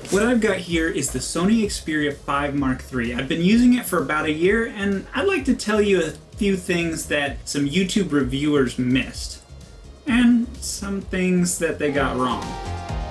What I've got here is the Sony Xperia 5 Mark III. I've been using it for about a year, and I'd like to tell you a few things that some YouTube reviewers missed, and some things that they got wrong.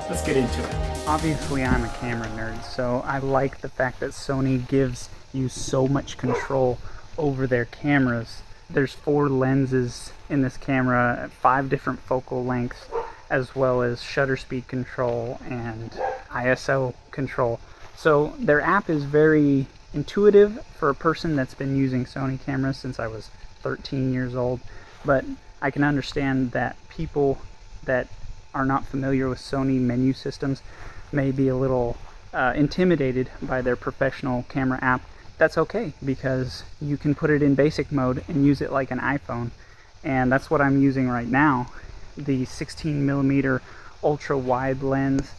Let's get into it. Obviously, I'm a camera nerd, so I like the fact that Sony gives you so much control over their cameras. There's 4 lenses in this camera, 5 different focal lengths, as well as shutter speed control and ISO control. So their app is very intuitive for a person that's been using Sony cameras since I was 13 years old. But I can understand that people that are not familiar with Sony menu systems may be a little intimidated by their professional camera app. That's okay, because you can put it in basic mode and use it like an iPhone. And that's what I'm using right now. The 16mm ultra wide lens,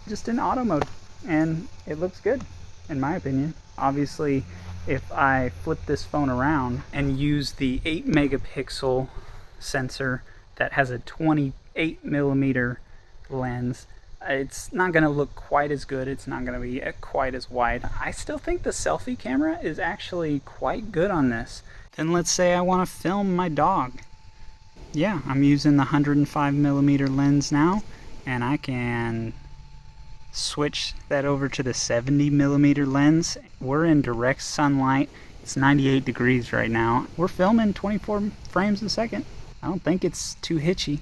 just in auto mode, and it looks good in my opinion. Obviously, if I flip this phone around and use the 8 megapixel sensor that has a 28mm lens, it's not going to look quite as good. It's not going to be quite as wide. I still think the selfie camera is actually quite good on this. Then let's say I want to film my dog. Yeah, I'm using the 105mm lens now, and I can switch that over to the 70mm lens. We're in direct sunlight. It's 98 degrees right now. We're filming 24 frames a second. I don't think it's too hitchy.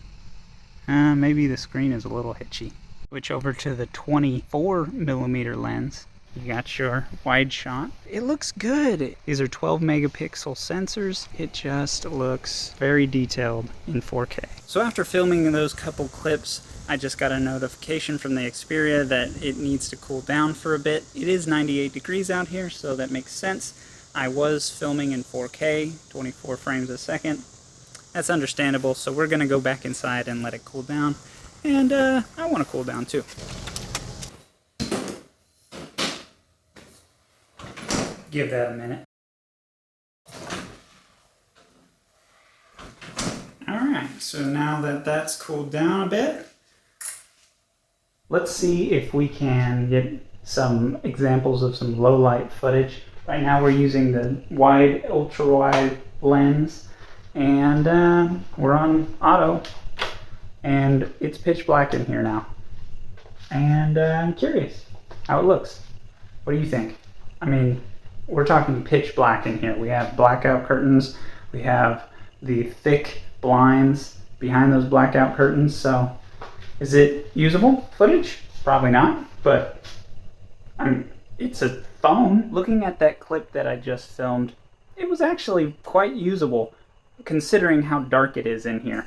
Maybe the screen is a little hitchy. Switch over to the 24mm lens. You got your wide shot. It looks good. These are 12 megapixel sensors. It just looks very detailed in 4K. So after filming those couple clips, I just got a notification from the Xperia that it needs to cool down for a bit. It is 98 degrees out here, so that makes sense. I was filming in 4K, 24 frames a second. That's understandable, so we're gonna go back inside and let it cool down. And I wanna cool down too. Give that a minute. Alright, so now that that's cooled down a bit, let's see if we can get some examples of some low light footage. Right now we're using the wide, ultra wide lens, and we're on auto, and it's pitch black in here now. And I'm curious how it looks. What do you think? I mean, we're talking pitch black in here. We have blackout curtains. We have the thick blinds behind those blackout curtains. So is it usable footage? Probably not, but I mean, it's a phone. Looking at that clip that I just filmed, it was actually quite usable considering how dark it is in here.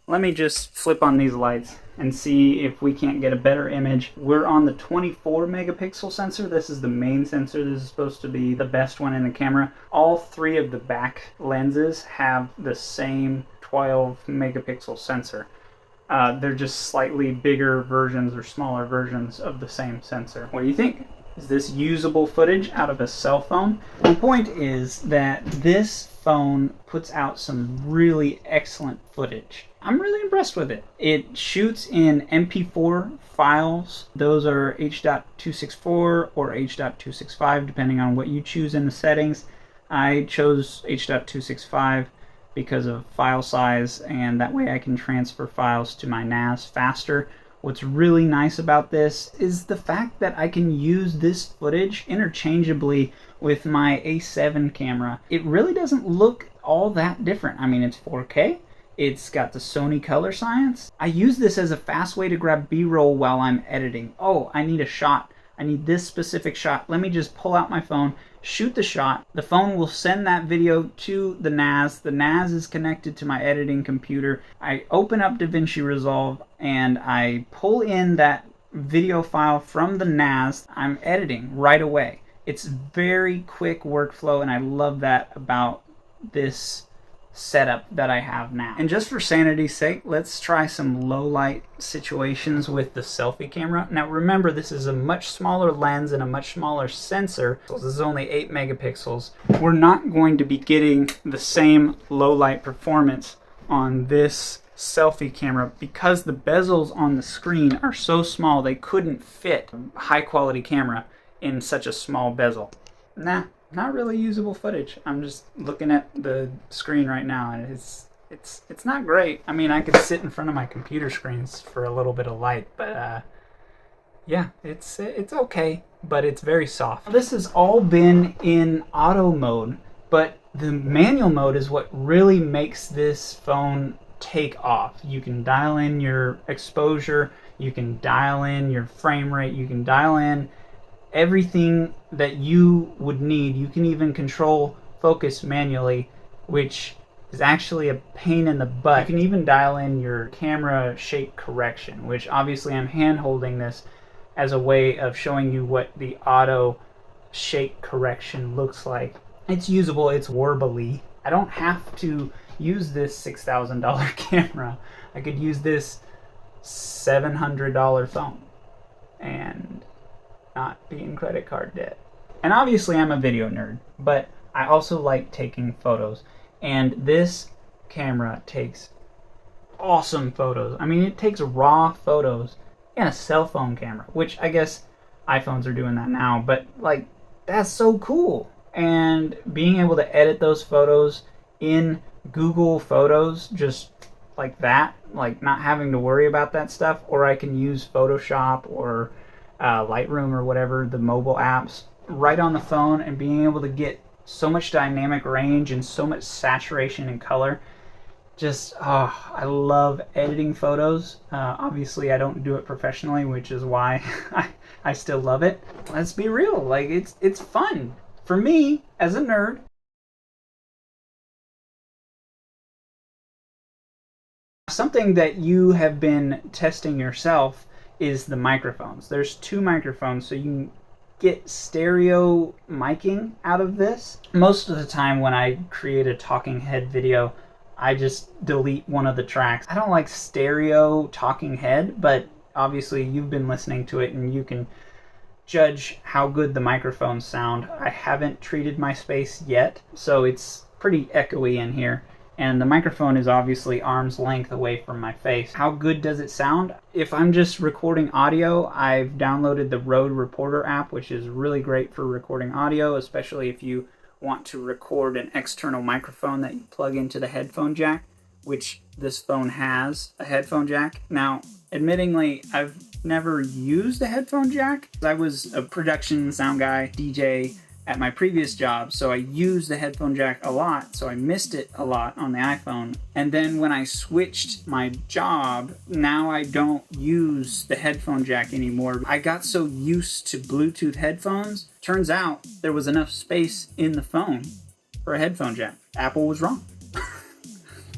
Let me just flip on these lights and see if we can't get a better image. We're on the 24 megapixel sensor. This is the main sensor. This is supposed to be the best one in the camera. All 3 of the back lenses have the same 12 megapixel sensor. They're just slightly bigger versions or smaller versions of the same sensor. What do you think? Is this usable footage out of a cell phone? My point is that this phone puts out some really excellent footage. I'm really impressed with it. It shoots in MP4 files. Those are H.264 or H.265 depending on what you choose in the settings. I chose H.265 because of file size, and that way I can transfer files to my NAS faster. What's really nice about this is the fact that I can use this footage interchangeably with my A7 camera. It really doesn't look all that different. I mean, it's 4K. It's got the Sony color science. I use this as a fast way to grab B-roll while I'm editing. Oh, I need a shot. I need this specific shot. Let me just pull out my phone, shoot the shot. The phone will send that video to the NAS. The NAS is connected to my editing computer. I open up DaVinci Resolve and I pull in that video file from the NAS. I'm editing right away. It's very quick workflow, and I love that about this setup that I have now. And just for sanity's sake, let's try some low light situations with the selfie camera. Now remember, this is a much smaller lens and a much smaller sensor. So this is only 8 megapixels. We're not going to be getting the same low light performance on this selfie camera, because the bezels on the screen are so small, they couldn't fit a high quality camera in such a small bezel. Nah, not really usable footage. I'm just looking at the screen right now, and it's not great. I mean, I could sit in front of my computer screens for a little bit of light, but yeah, it's okay, but it's very soft. This has all been in auto mode, but the manual mode is what really makes this phone take off. You can dial in your exposure, you can dial in your frame rate, you can dial in everything that you would need. You can even control focus manually, which is actually a pain in the butt. You can even dial in your camera shape correction, which obviously I'm hand holding this as a way of showing you what the auto shape correction looks like. It's usable, it's warbly. I don't have to use this $6,000 camera. I could use this $700 phone and not be in credit card debt. And obviously I'm a video nerd, but I also like taking photos. And this camera takes awesome photos. I mean, it takes raw photos in a cell phone camera, which I guess iPhones are doing that now, but like, that's so cool. And being able to edit those photos in Google Photos just like that, like not having to worry about that stuff, or I can use Photoshop or Lightroom or whatever, the mobile apps, right on the phone, and being able to get so much dynamic range and so much saturation and color. Just, I love editing photos. Obviously, I don't do it professionally, which is why I still love it. Let's be real, like it's fun for me as a nerd. Something that you have been testing yourself is the microphones. There's 2 microphones, so you can get stereo miking out of this. Most of the time when I create a talking head video, I just delete one of the tracks. I don't like stereo talking head, but obviously you've been listening to it and you can judge how good the microphones sound. I haven't treated my space yet, so it's pretty echoey in here. And the microphone is obviously arm's length away from my face. How good does it sound? If I'm just recording audio, I've downloaded the Rode Reporter app, which is really great for recording audio, especially if you want to record an external microphone that you plug into the headphone jack, which this phone has a headphone jack. Now, admittingly, I've never used a headphone jack. I was a production sound guy, DJ, at my previous job, so I used the headphone jack a lot, so I missed it a lot on the iPhone. And then when I switched my job, now I don't use the headphone jack anymore. I got so used to Bluetooth headphones, turns out there was enough space in the phone for a headphone jack. Apple was wrong.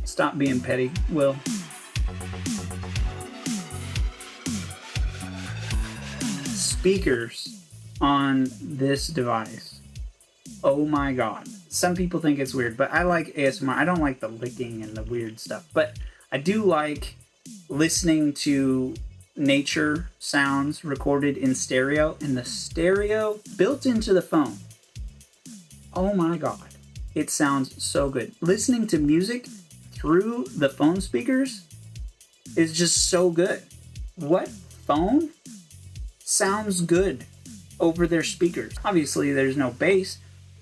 Stop being petty, Will. Speakers on this device. Oh my god. Some people think it's weird, but I like ASMR. I don't like the licking and the weird stuff, but I do like listening to nature sounds recorded in stereo, and the stereo built into the phone. Oh my god. It sounds so good. Listening to music through the phone speakers is just so good. What phone sounds good over their speakers? Obviously, there's no bass,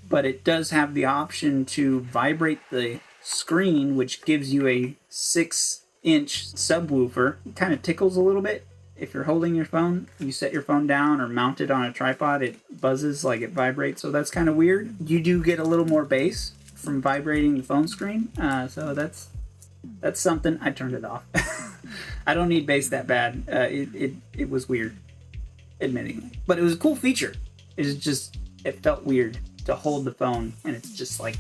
but it does have the option to vibrate the screen, which gives you a 6-inch subwoofer. It kind of tickles a little bit. If you're holding your phone, you set your phone down or mount it on a tripod, it buzzes like it vibrates, so that's kind of weird. You do get a little more bass from vibrating the phone screen, so that's something. I turned it off. I don't need bass that bad. It was weird, admittingly, but it was a cool feature. It felt weird to hold the phone, and it's just like.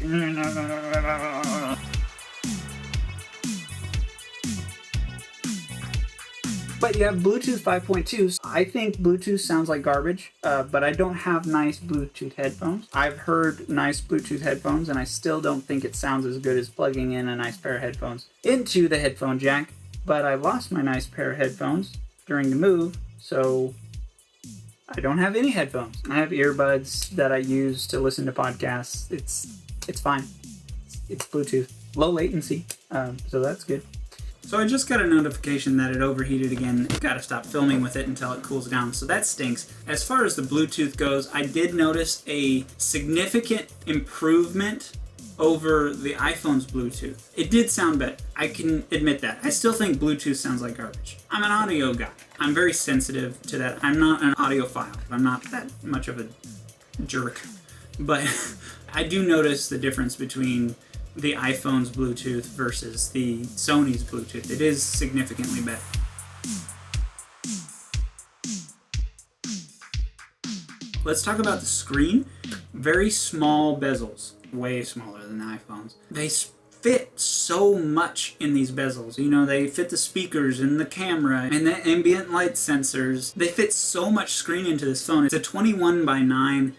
But you have Bluetooth 5.2. I think Bluetooth sounds like garbage, but I don't have nice Bluetooth headphones. I've heard nice Bluetooth headphones, and I still don't think it sounds as good as plugging in a nice pair of headphones into the headphone jack. But I lost my nice pair of headphones during the move, so I don't have any headphones. I have earbuds that I use to listen to podcasts. It's fine. It's Bluetooth. Low latency, so that's good. So I just got a notification that it overheated again. Gotta stop filming with it until it cools down, so that stinks. As far as the Bluetooth goes, I did notice a significant improvement over the iPhone's Bluetooth. It did sound better. I can admit that. I still think Bluetooth sounds like garbage. I'm an audio guy. I'm very sensitive to that. I'm not an audiophile. I'm not that much of a jerk. But I do notice the difference between the iPhone's Bluetooth versus the Sony's Bluetooth. It is significantly better. Let's talk about the screen. Very small bezels, way smaller than the iPhone's. They fit so much in these bezels. You know, they fit the speakers and the camera and the ambient light sensors. They fit so much screen into this phone. It's a 21:9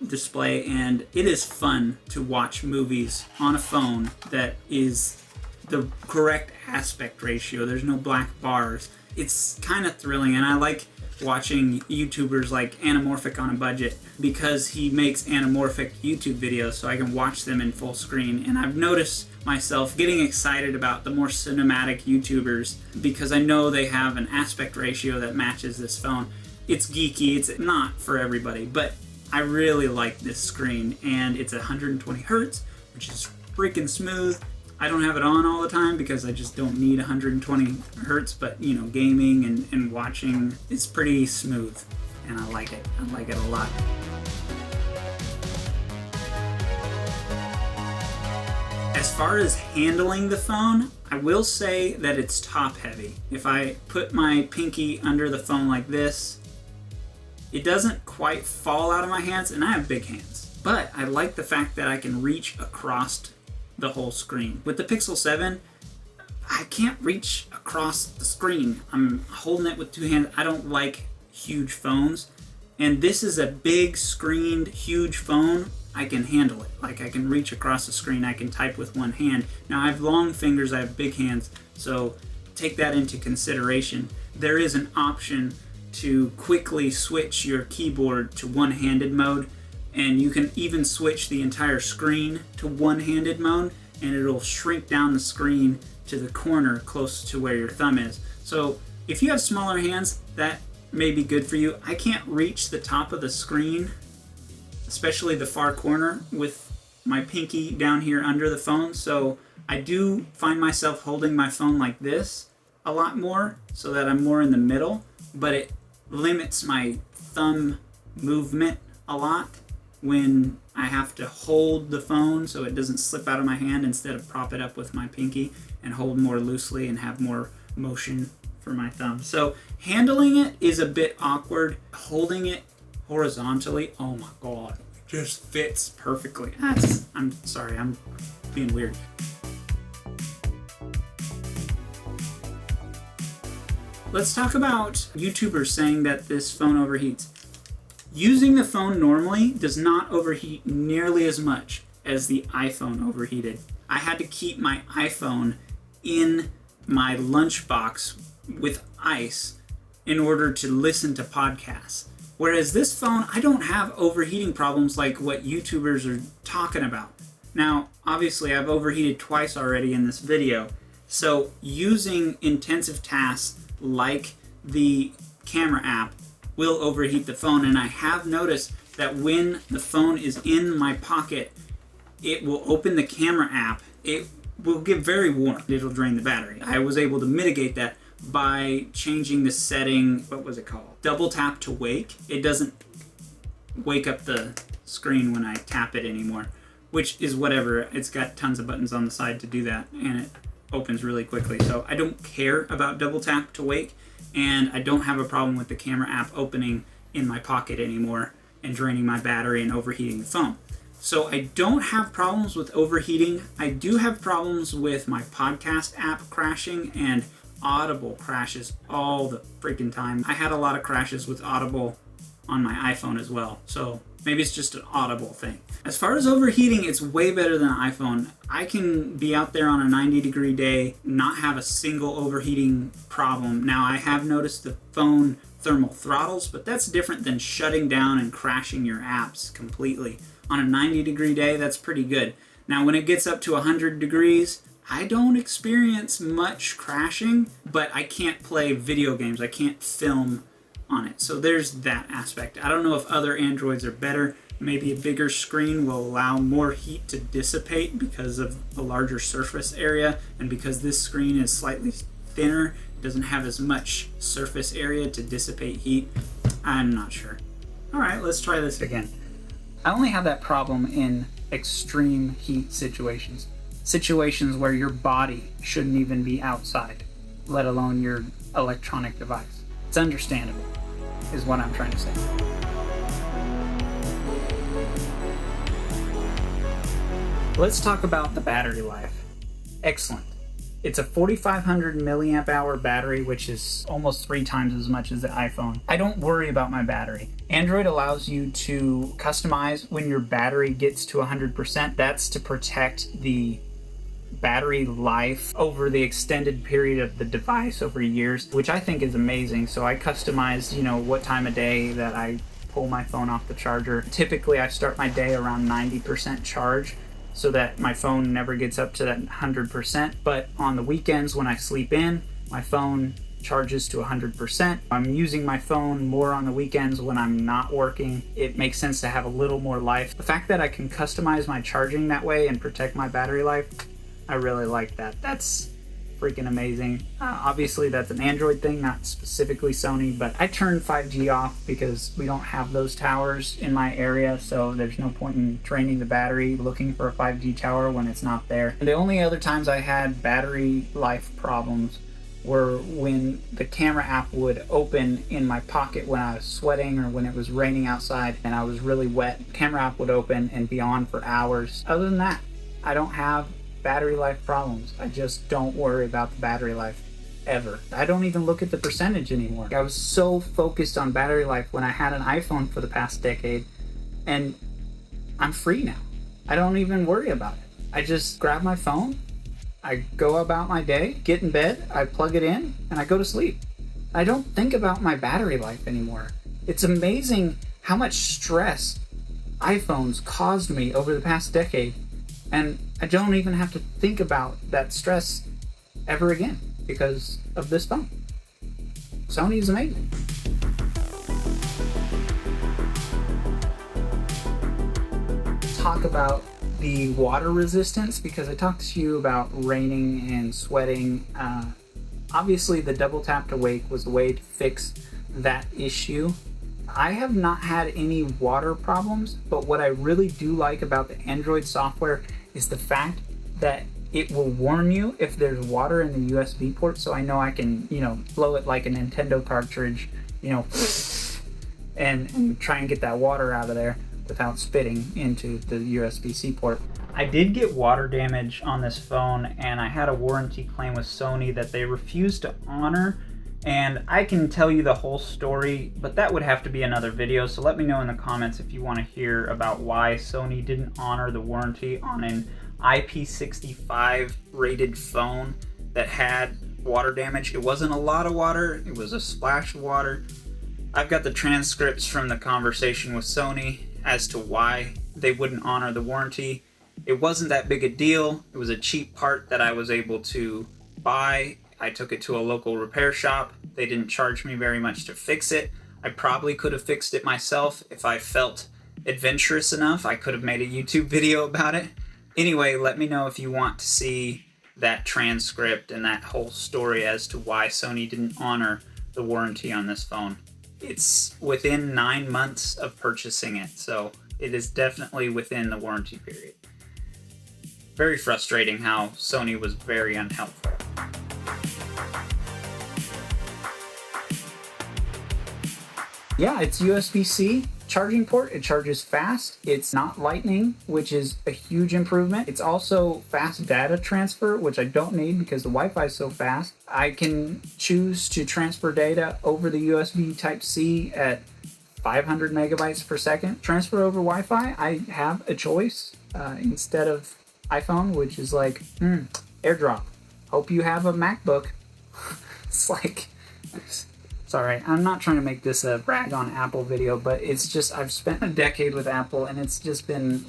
display, and it is fun to watch movies on a phone that is the correct aspect ratio. There's no black bars. It's kind of thrilling, and I like watching YouTubers like Anamorphic on a Budget because he makes anamorphic YouTube videos, so I can watch them in full screen. And I've noticed myself getting excited about the more cinematic YouTubers because I know they have an aspect ratio that matches this phone. It's geeky, it's not for everybody, but I really like this screen, and it's 120 hertz, which is freaking smooth. I don't have it on all the time because I just don't need 120 hertz, but you know, gaming and watching, it's pretty smooth, and I like it. I like it a lot. As far as handling the phone, I will say that it's top heavy. If I put my pinky under the phone like this, it doesn't quite fall out of my hands, and I have big hands. But I like the fact that I can reach across the whole screen. With the Pixel 7, I can't reach across the screen. I'm holding it with two hands. I don't like huge phones. And this is a big screened, huge phone. I can handle it. Like, I can reach across the screen. I can type with one hand. Now, I have long fingers. I have big hands. So take that into consideration. There is an option to quickly switch your keyboard to one-handed mode, and you can even switch the entire screen to one-handed mode, and it'll shrink down the screen to the corner close to where your thumb is. So if you have smaller hands, that may be good for you. I can't reach the top of the screen, especially the far corner, with my pinky down here under the phone, so I do find myself holding my phone like this a lot more so that I'm more in the middle, but it limits my thumb movement a lot when I have to hold the phone so it doesn't slip out of my hand instead of prop it up with my pinky and hold more loosely and have more motion for my thumb. So handling it is a bit awkward. Holding it horizontally, oh my god, it just fits perfectly. I'm sorry, I'm being weird. Let's talk about YouTubers saying that this phone overheats. Using the phone normally does not overheat nearly as much as the iPhone overheated. I had to keep my iPhone in my lunchbox with ice in order to listen to podcasts. Whereas this phone, I don't have overheating problems like what YouTubers are talking about. Now, obviously, I've overheated twice already in this video, so using intensive tasks like the camera app will overheat the phone, and I have noticed that when the phone is in my pocket, it will open the camera app. It will get very warm. It'll drain the battery. I was able to mitigate that by changing the setting, what was it called? Double tap to wake. It doesn't wake up the screen when I tap it anymore, which is whatever. It's got tons of buttons on the side to do that, and it opens really quickly. So I don't care about double tap to wake, and I don't have a problem with the camera app opening in my pocket anymore and draining my battery and overheating the phone. So I don't have problems with overheating. I do have problems with my podcast app crashing, and Audible crashes all the freaking time. I had a lot of crashes with Audible on my iPhone as well, so maybe it's just an Audible thing. As far as overheating, it's way better than an iPhone. I can be out there on a 90-degree day, not have a single overheating problem. Now, I have noticed the phone thermal throttles, but that's different than shutting down and crashing your apps completely. On a 90-degree day, that's pretty good. Now, when it gets up to 100 degrees, I don't experience much crashing, but I can't play video games. I can't film on it. So there's that aspect. I don't know if other Androids are better. Maybe a bigger screen will allow more heat to dissipate because of a larger surface area, and because this screen is slightly thinner, it doesn't have as much surface area to dissipate heat. I'm not sure. Alright, let's try this again. I only have that problem in extreme heat situations. Situations where your body shouldn't even be outside, let alone your electronic device. It's understandable, is what I'm trying to say. Let's talk about the battery life. Excellent. It's a 4,500 milliamp hour battery, which is almost 3 times as much as the iPhone. I don't worry about my battery. Android allows you to customize when your battery gets to 100%. That's to protect the battery life over the extended period of the device over years, which I think is amazing. So I customized, what time of day that I pull my phone off the charger. Typically, I start my day around 90% charge, so that my phone never gets up to that 100%. But on the weekends when I sleep in, my phone charges to 100%. I'm using my phone more on the weekends when I'm not working. It makes sense to have a little more life. The fact that I can customize my charging that way and protect my battery life, I really like that. That's freaking amazing. Obviously that's an Android thing, not specifically Sony, but I turned 5G off because we don't have those towers in my area, so there's no point in draining the battery looking for a 5G tower when it's not there. The only other times I had battery life problems were when the camera app would open in my pocket when I was sweating or when it was raining outside and I was really wet. The camera app would open and be on for hours. Other than that, I don't have battery life problems. I just don't worry about the battery life ever. I don't even look at the percentage anymore. I was so focused on battery life when I had an iPhone for the past decade, and I'm free now. I don't even worry about it. I just grab my phone, I go about my day, get in bed, I plug it in, and I go to sleep. I don't think about my battery life anymore. It's amazing how much stress iPhones caused me over the past decade, and I don't even have to think about that stress ever again because of this phone. Sony is amazing. Talk about the water resistance, because I talked to you about raining and sweating. Obviously the double tap to wake was a way to fix that issue. I have not had any water problems, but what I really do like about the Android software is the fact that it will warn you if there's water in the USB port, so I know I can, blow it like a Nintendo cartridge, and try and get that water out of there without spitting into the USB-C port. I did get water damage on this phone, and I had a warranty claim with Sony that they refused to honor, and I can tell you the whole story, but that would have to be another video, so let me know in the comments if you want to hear about why Sony didn't honor the warranty on an IP65 rated phone that had water damage. It wasn't a lot of water, it was a splash of water. I've got the transcripts from the conversation with Sony as to why they wouldn't honor the warranty. It wasn't that big a deal. It was a cheap part that I was able to buy. I took it to a local repair shop. They didn't charge me very much to fix it. I probably could have fixed it myself if I felt adventurous enough. I could have made a YouTube video about it. Anyway, let me know if you want to see that transcript and that whole story as to why Sony didn't honor the warranty on this phone. It's within 9 months of purchasing it, so it is definitely within the warranty period. Very frustrating how Sony was very unhelpful. Yeah, it's USB-C charging port. It charges fast. It's not lightning, which is a huge improvement. It's also fast data transfer, which I don't need because the Wi-Fi is so fast. I can choose to transfer data over the USB Type-C at 500 megabytes per second. Transfer over Wi-Fi, I have a choice instead of iPhone, which is like, AirDrop. Hope you have a MacBook. It's like... Sorry, I'm not trying to make this a brag on Apple video, but it's just, I've spent a decade with Apple, and it's just been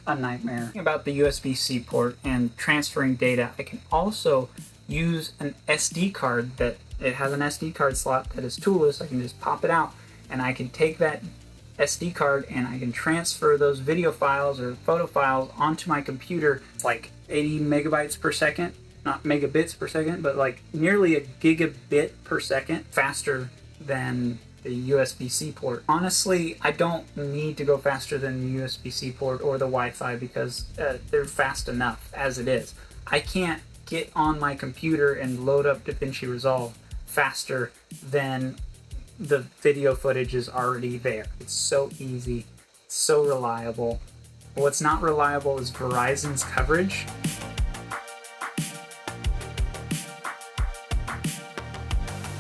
a nightmare. About the USB-C port and transferring data, I can also use an SD card that it has an SD card slot that is toolless. I can just pop it out and I can take that SD card and I can transfer those video files or photo files onto my computer. It's like 80 megabytes per second, not megabits per second, but like nearly a gigabit per second faster than the USB-C port. Honestly, I don't need to go faster than the USB-C port or the Wi-Fi because they're fast enough as it is. I can't get on my computer and load up DaVinci Resolve faster than the video footage is already there. It's so easy, so reliable. What's not reliable is Verizon's coverage.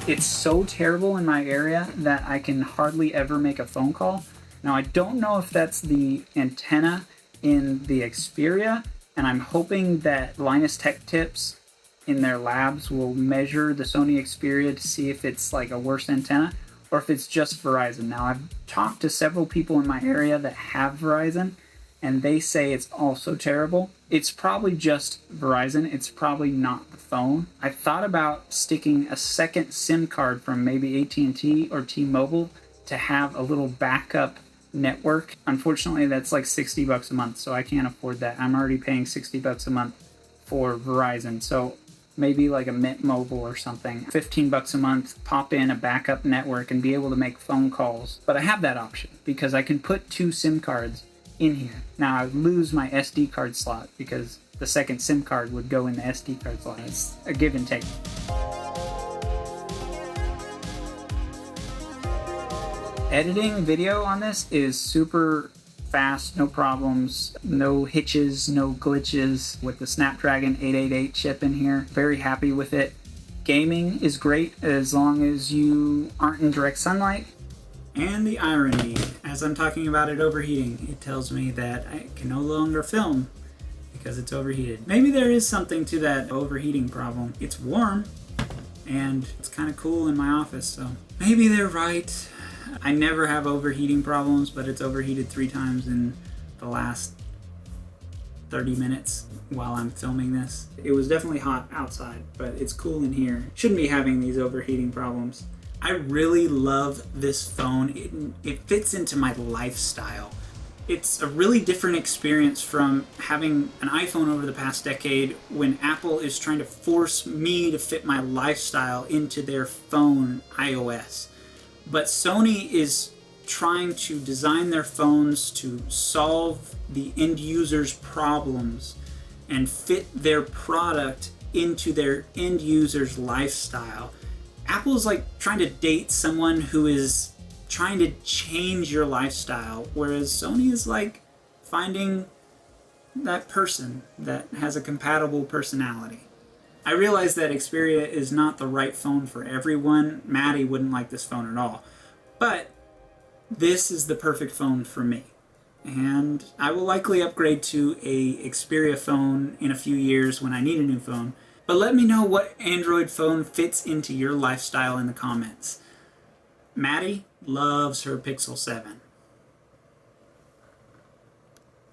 It's so terrible in my area that I can hardly ever make a phone call. Now, I don't know if that's the antenna in the Xperia, and I'm hoping that Linus Tech Tips in their labs will measure the Sony Xperia to see if it's like a worse antenna or if it's just Verizon. Now, I've talked to several people in my area that have Verizon, and they say it's also terrible. It's probably just Verizon. It's probably not the phone. I thought about sticking a second SIM card from maybe AT&T or T-Mobile to have a little backup network. Unfortunately, that's like $60 a month, so I can't afford that. I'm already paying $60 a month for Verizon, so maybe like a Mint Mobile or something. $15 a month, pop in a backup network and be able to make phone calls. But I have that option because I can put 2 SIM cards in here. Now I lose my SD card slot because the second SIM card would go in the SD card slot. It's a give and take. Editing video on this is super fast, no problems, no hitches, no glitches with the Snapdragon 888 chip in here. Very happy with it. Gaming is great as long as you aren't in direct sunlight. And the irony, as I'm talking about it overheating, it tells me that I can no longer film because it's overheated. Maybe there is something to that overheating problem. It's warm and it's kind of cool in my office, so maybe they're right. I never have overheating problems, but it's overheated 3 times in the last 30 minutes while I'm filming this. It was definitely hot outside, but it's cool in here. Shouldn't be having these overheating problems. I really love this phone. It fits into my lifestyle. It's a really different experience from having an iPhone over the past decade when Apple is trying to force me to fit my lifestyle into their phone, iOS. But Sony is trying to design their phones to solve the end user's problems and fit their product into their end user's lifestyle. Apple's like trying to date someone who is trying to change your lifestyle, whereas Sony is like finding that person that has a compatible personality. I realize that Xperia is not the right phone for everyone. Madi wouldn't like this phone at all. But this is the perfect phone for me. And I will likely upgrade to a Xperia phone in a few years when I need a new phone. But let me know what Android phone fits into your lifestyle in the comments. Madi loves her Pixel 7.